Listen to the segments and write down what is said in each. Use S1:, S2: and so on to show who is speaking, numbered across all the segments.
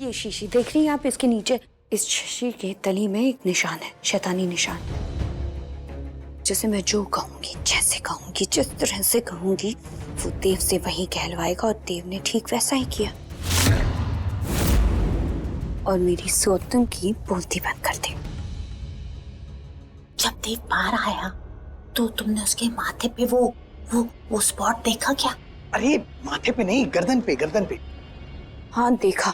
S1: ये शीशी देख रही हैं आप, इसके नीचे इस शीशी के तली में एक निशान है, शैतानी निशान। जैसे मैं जो कहूंगी, जैसे कहूंगी, जिस तरह से कहूंगी, वो देव से वही कहलवाएगा और देव ने ठीक वैसा ही किया। और मेरी सौतन की बोलती बंद कर दी।
S2: जब देव बाहर आया तो तुमने उसके माथे पे वो स्पॉट देखा क्या?
S3: अरे माथे पे नहीं, गर्दन पे, गर्दन पे।
S1: हाँ देखा।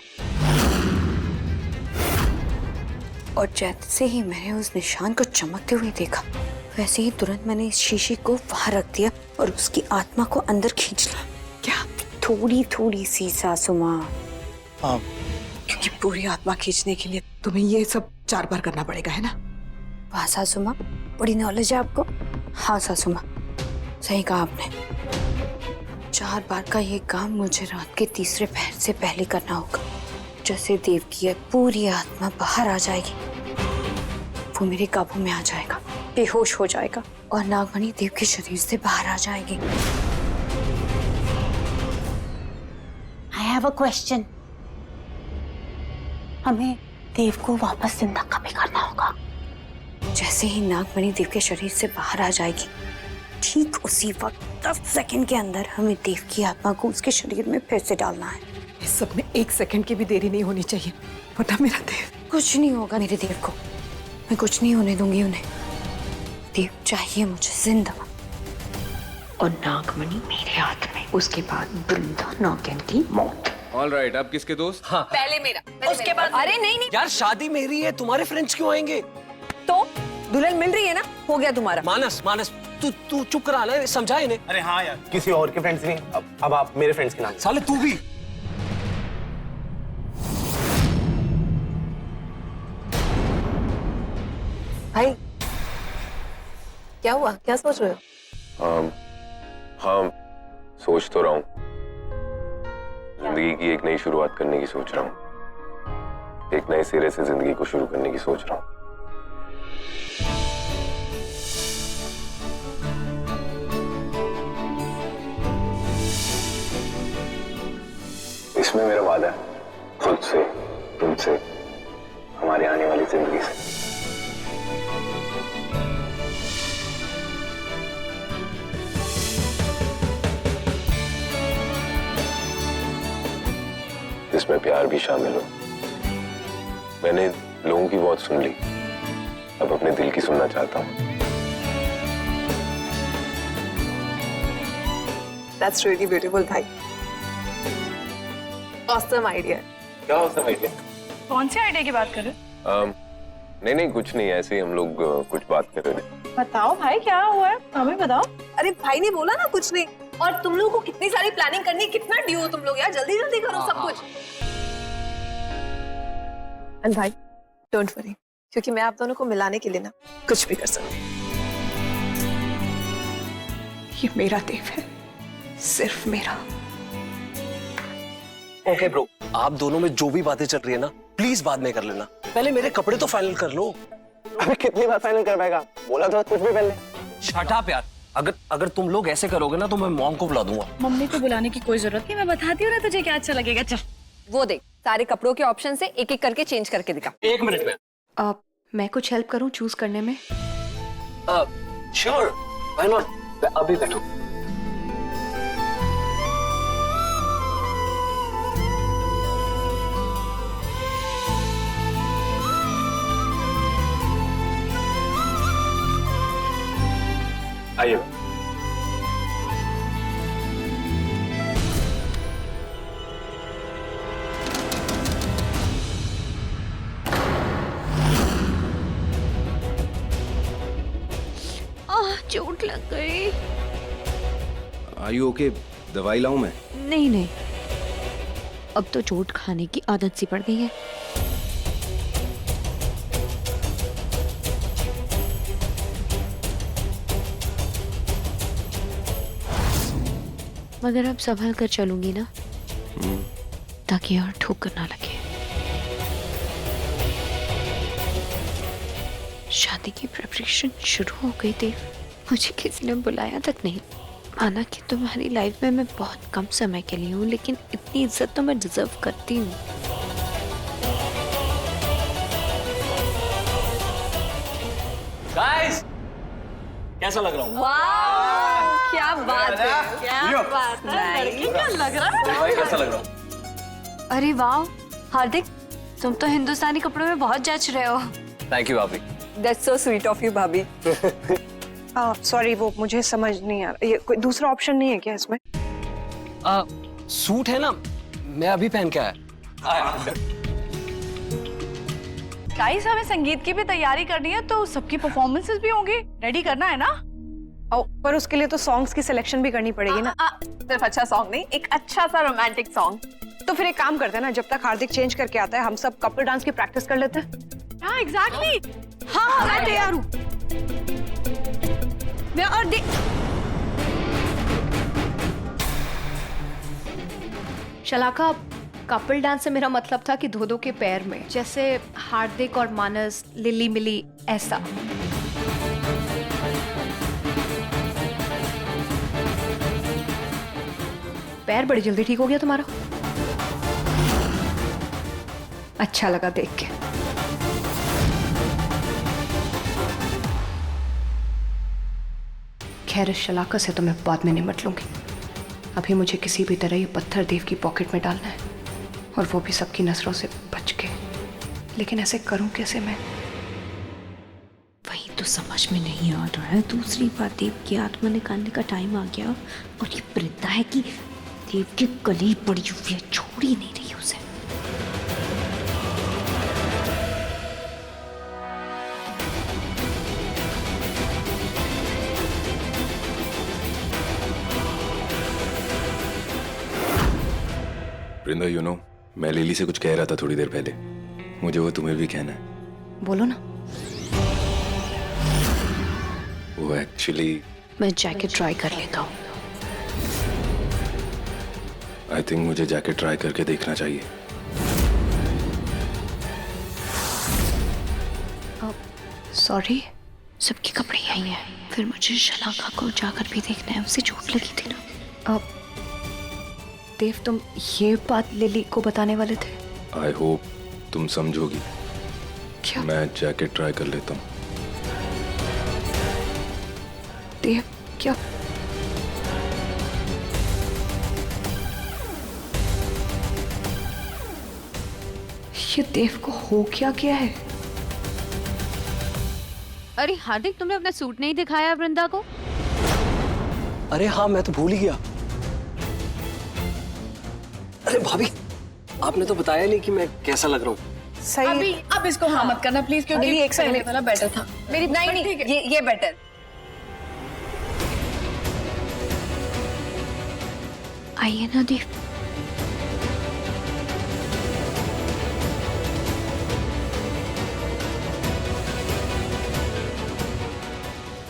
S1: और जैसे ही मैंने उस निशान को चमकते हुए देखा, वैसे ही तुरंत मैंने इस शीशी को वहां रख दिया और उसकी आत्मा को अंदर खींच लिया।
S4: क्या?
S1: थोड़ी थोड़ी सी सासू माँ।
S3: हाँ,
S4: क्योंकि पूरी आत्मा खींचने के लिए तुम्हें ये सब 4 बार करना पड़ेगा, है ना?
S1: वाह सासू माँ, बड़ी नॉलेज है आपको। हाँ सासू माँ, सही कहा आपने। 4 बार का ये काम मुझे रात के तीसरे पहर से पहले करना होगा। जैसे देव की पूरी आत्मा बाहर आ जाएगी, वो मेरे काबू में आ जाएगा, बेहोश हो जाएगा और नागमणि देव के शरीर से बाहर आ जाएगी।
S2: I have a question. हमें देव को वापस जिंदा कभी करना होगा।
S1: जैसे ही नागमणि देव के शरीर से बाहर आ जाएगी, ठीक उसी वक्त 10 सेकंड के अंदर हमें देव की आत्मा को उसके शरीर में फिर से डालना है।
S4: इस सब में 1 सेकंड की भी देरी नहीं होनी चाहिए, वरना मेरा देव।
S1: कुछ नहीं होगा मेरे देव को, मैं कुछ नहीं होने दूंगी उन्हें। देव चाहिए मुझे जिंदा, और नागमणि मेरे हाथ में। उसके बाद वृंदा नागिन की मौत।
S5: ऑल राइट, आप किसके दोस्त?
S6: हाँ।
S7: पहले मेरा, उसके बाद।
S6: अरे नहीं
S7: यार शादी मेरी है, तुम्हारे फ्रेंड्स क्यों आएंगे?
S6: तो दुल्हन मिल रही है ना, हो गया तुम्हारा।
S7: मानस मानस तू चुप करा ना, समझा इन्हें।
S3: अरे हाँ यार, किसी और के फ्रेंड्स नहीं, अब आप मेरे फ्रेंड्स के नाम।
S7: साले तू भी।
S6: भाई क्या हुआ, क्या सोच रहे हो?
S5: हाँ, सोच तो रहा हूँ। जिंदगी की एक नई शुरुआत करने की सोच रहा हूँ। एक नए सिरे से जिंदगी को शुरू करने की सोच रहा हूँ। इसमें मेरा वादा है, खुद से, तुमसे, हमारी आने वाली जिंदगी से। इसमें प्यार भी शामिल हो। मैंने लोगों की बहुत सुन ली, अब अपने दिल की सुनना चाहता हूँ।
S6: That's really beautiful भाई। Awesome idea।
S5: क्या awesome idea?
S7: कौन से आइडिया की बात कर रहे हो?
S5: नहीं कुछ नहीं, ऐसे ही हम लोग कुछ बात कर रहे थे।
S7: बताओ भाई क्या हुआ है, हमें बताओ।
S6: अरे भाई ने बोला ना कुछ नहीं।
S7: और तुम लोगों को कितनी सारी प्लानिंग करनी, कितना ड्यू हो तुम लोग यार, जल्दी जल्दी करो सब कुछ।
S6: एंड भाई डोंट वरी, क्योंकि मैं आप दोनों को मिलाने के लिए ना कुछ भी कर सकती हूँ।
S4: ये मेरा देव है, सिर्फ मेरा।
S7: ओके ब्रो, आप दोनों में जो भी बातें चल रही है ना, प्लीज बाद में कर लेना, पहले मेरे कपड़े तो फाइनल कर लो।
S3: अबे कितनी बार फाइनल करवाएगा? बोला तो कुछ भी पहले।
S7: शट अप यार, अगर तुम लोग ऐसे करोगे ना तो मैं मॉम को बुला दूंगा।
S8: मम्मी को बुलाने की कोई जरूरत नहीं, मैं बताती हूँ ना तुझे क्या अच्छा लगेगा। चल वो देख, सारे कपड़ों के ऑप्शन से एक एक करके चेंज करके दिखा।
S7: 1 मिनट में।
S8: मैं कुछ हेल्प करूँ चूज करने में?
S7: श्योर, व्हाई नॉट, अभी बैठो।
S5: आइए।
S8: चोट लग गई।
S5: Are you okay? दवाई लाऊं मैं?
S8: नहीं, अब तो चोट खाने की आदत सी पड़ गई है। मगर अब संभल कर चलूंगी ना, ताकि और ठोकर ना लगे। शादी की प्रिपरेशन शुरू हो गई थी, मुझे किसी ने बुलाया तक नहीं। माना कि तुम्हारी लाइफ में मैं बहुत कम समय के लिए हूँ, लेकिन इतनी इज्जत तो मैं डिजर्व करती हूँ।
S7: गाइस कैसा लग रहा हूँ?
S8: वाह क्या बात है, क्या बात है, लड़की का लग रहा है।
S7: भाई कैसा लग रहा हूँ?
S1: अरे वाह हार्दिक, तुम तो हिंदुस्तानी कपड़ों में बहुत जच रहे हो।
S7: थैंक यू भाभी।
S8: That's so sweet of you, भाभी।
S6: सॉरी, वो मुझे समझ नहीं आ रहा, ये कोई दूसरा ऑप्शन नहीं है क्या इसमें?
S7: सूट है ना, मैं अभी पहन के आया।
S9: गाइस हमें संगीत की भी तैयारी करनी है तो सबकी परफॉर्मेंसेस भी होंगी, रेडी करना है ना?
S6: पर उसके लिए तो सॉन्ग्स की सिलेक्शन भी करनी पड़ेगी ना।
S9: सिर्फ अच्छा सॉन्ग नहीं, एक अच्छा सा रोमांटिक सॉन्ग।
S6: तो फिर एक काम करते हैं ना, जब तक हार्दिक चेंज करके आता है हम सब कपल डांस की प्रैक्टिस कर लेते हैं।
S9: हाँ एग्जैक्टली। हाँ मैं तैयार हूँ। मैं और
S10: शलाका, कपल डांस से मेरा मतलब था कि दो के पैर में, जैसे हार्दिक और मानस, लिली मिली, ऐसा। पैर बड़ी जल्दी ठीक हो गया तुम्हारा, अच्छा लगा देख के। खैर इस शलाका से तो मैं बाद में निपट लूंगी, अभी मुझे किसी भी तरह ये पत्थर देव की पॉकेट में डालना है, और वो भी सबकी नजरों से बच के। लेकिन ऐसे करूं कैसे मैं?
S2: वही तो समझ में नहीं आ रहा है। दूसरी बार देव की आत्मा निकालने का टाइम आ गया, और ये वृद्धा है कि देव की कली पड़ी हुई है, छोड़ ही नहीं रही उसे।
S5: वृंदा, यू नो, मैं लिली से कुछ कह रहा था थोड़ी देर पहले, मुझे वो तुम्हें भी कहना है।
S10: बोलो ना।
S5: वो एक्चुअली
S10: मैं जैकेट ट्राई कर लेता हूँ।
S5: आई थिंक मुझे जैकेट ट्राई करके देखना चाहिए।
S10: सॉरी,
S2: सबके कपड़े यही हैं। फिर मुझे शलाका को जाकर भी देखना है, उसे चोट लगी थी ना।
S10: देव तुम ये बात लिली को बताने वाले थे?
S5: आई होप तुम समझोगी।
S10: क्या?
S5: मैं जैकेट ट्राई कर लेता हूँ।
S10: देव क्या? ये देव को हो क्या गया है?
S1: अरे हार्दिक, तुमने अपना सूट नहीं दिखाया वृंदा को?
S7: अरे हाँ, मैं तो भूल ही गया। अरे भाभी, आपने तो बताया नहीं कि मैं कैसा लग रहा हूँ।
S6: सही।
S9: अभी अब इसको हाँ मत करना प्लीज, क्योंकि
S6: एक सेकंड
S9: पहले वाला बेटर था।
S8: मेरी नहीं, ये बेटर।
S2: आइए ना देव।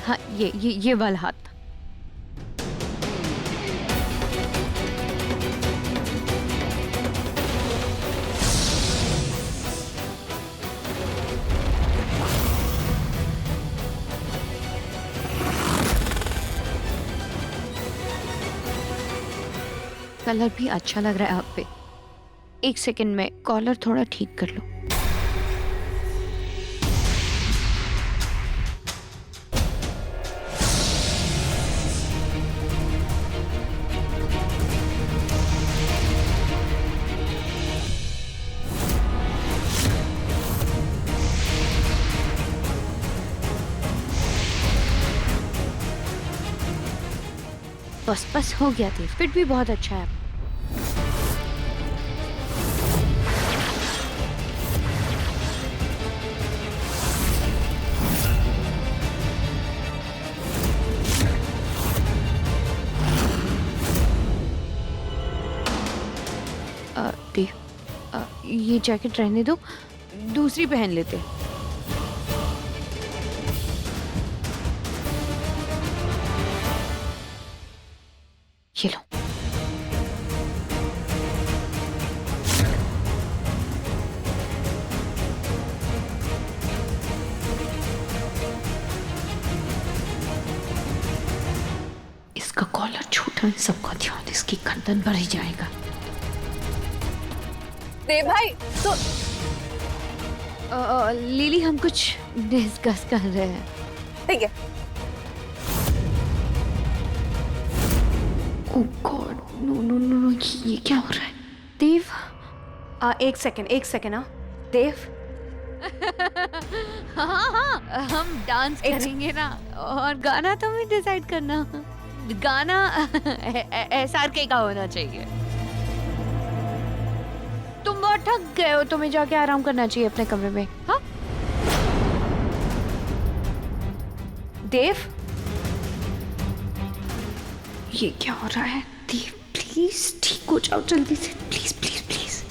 S1: हाँ ये वाला हाथ। कलर भी अच्छा लग रहा है आप पे। एक सेकंड में कॉलर थोड़ा ठीक कर लो। बस हो गया थी। फिट भी बहुत अच्छा है। ये जैकेट रहने दो, दूसरी पहन लेते हैं। ये लो।
S2: इसका कॉलर छोटा, इन सबका ध्यान इसकी गर्दन पर ही जाएगा।
S8: देव भाई तो
S1: लिली, हम कुछ डिस्कस कर रहे हैं।
S6: ठीक है।
S2: Oh God, no no no no, ये क्या हो रहा है? देव,
S10: एक सेकेंड हाँ देव।
S2: हाँ हम डांस करेंगे ना, और गाना तो भी डिसाइड करना। गाना SRK का होना चाहिए। तुम बहुत थक गए हो, तुम्हें जाके आराम करना चाहिए अपने कमरे में। हाँ
S10: देव,
S2: ये क्या हो रहा है? देव प्लीज ठीक हो जाओ जल्दी से, प्लीज प्लीज प्लीज।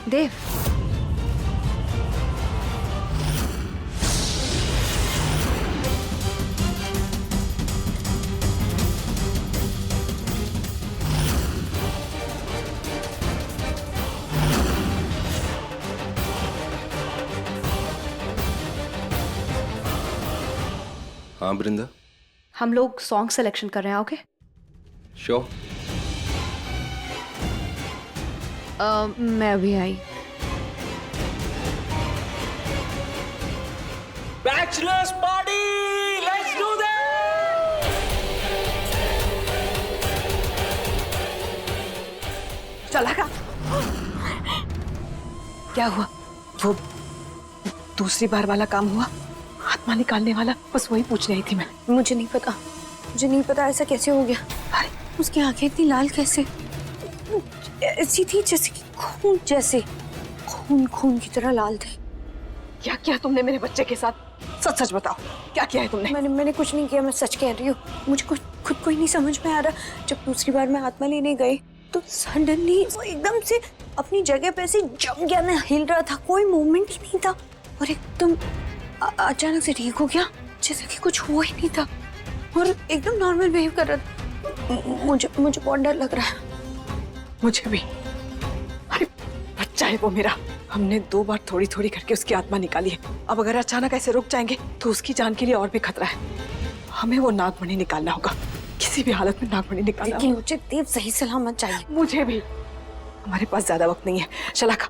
S10: देव,
S5: हाँ वृंदा,
S10: हम लोग सॉन्ग सिलेक्शन कर रहे हैं, ओके?
S5: श्योर।
S2: मैं अभी आई।
S7: Bachelors party, let's do that.
S4: चला का क्या हुआ? वो दूसरी बार वाला काम हुआ, आत्मा निकालने वाला? बस वही पूछ रही थी मैं।
S1: मुझे नहीं पता ऐसा कैसे हो गया। अरे उसकी आंखें इतनी लाल कैसे? ऐसी थी जैसे कि खून की तरह लाल थी।
S4: क्या किया तुमने मेरे बच्चे के साथ? सच सच बताओ, क्या किया है तुमने?
S1: मैंने कुछ नहीं किया, मैं सच कह रही हूँ। मुझे खुद को ही नहीं समझ में आ रहा। जब दूसरी बार मैं आत्मा लेने गई तो सडनली वो एकदम से अपनी जगह पे ऐसे जम गया, ना हिल रहा था, कोई मूवमेंट ही नहीं था, और एकदम अचानक से ठीक हो गया जैसे कि कुछ हुआ ही नहीं था, और एकदम नॉर्मल बिहेव कर रहा था। मुझे बहुत डर लग रहा है।
S4: मुझे भी। अरे बच्चा है वो मेरा। हमने 2 बार थोड़ी थोड़ी करके उसकी आत्मा निकाली है। अब अगर अचानक ऐसे रुक जाएंगे तो उसकी जान के लिए और भी खतरा है। हमें वो नागमणि निकालना होगा, किसी भी हालत में नागमणि निकालना होगा।
S1: मुझे देव सही सलामत चाहिए।
S4: मुझे भी। हमारे पास ज्यादा वक्त नहीं है। शलाका,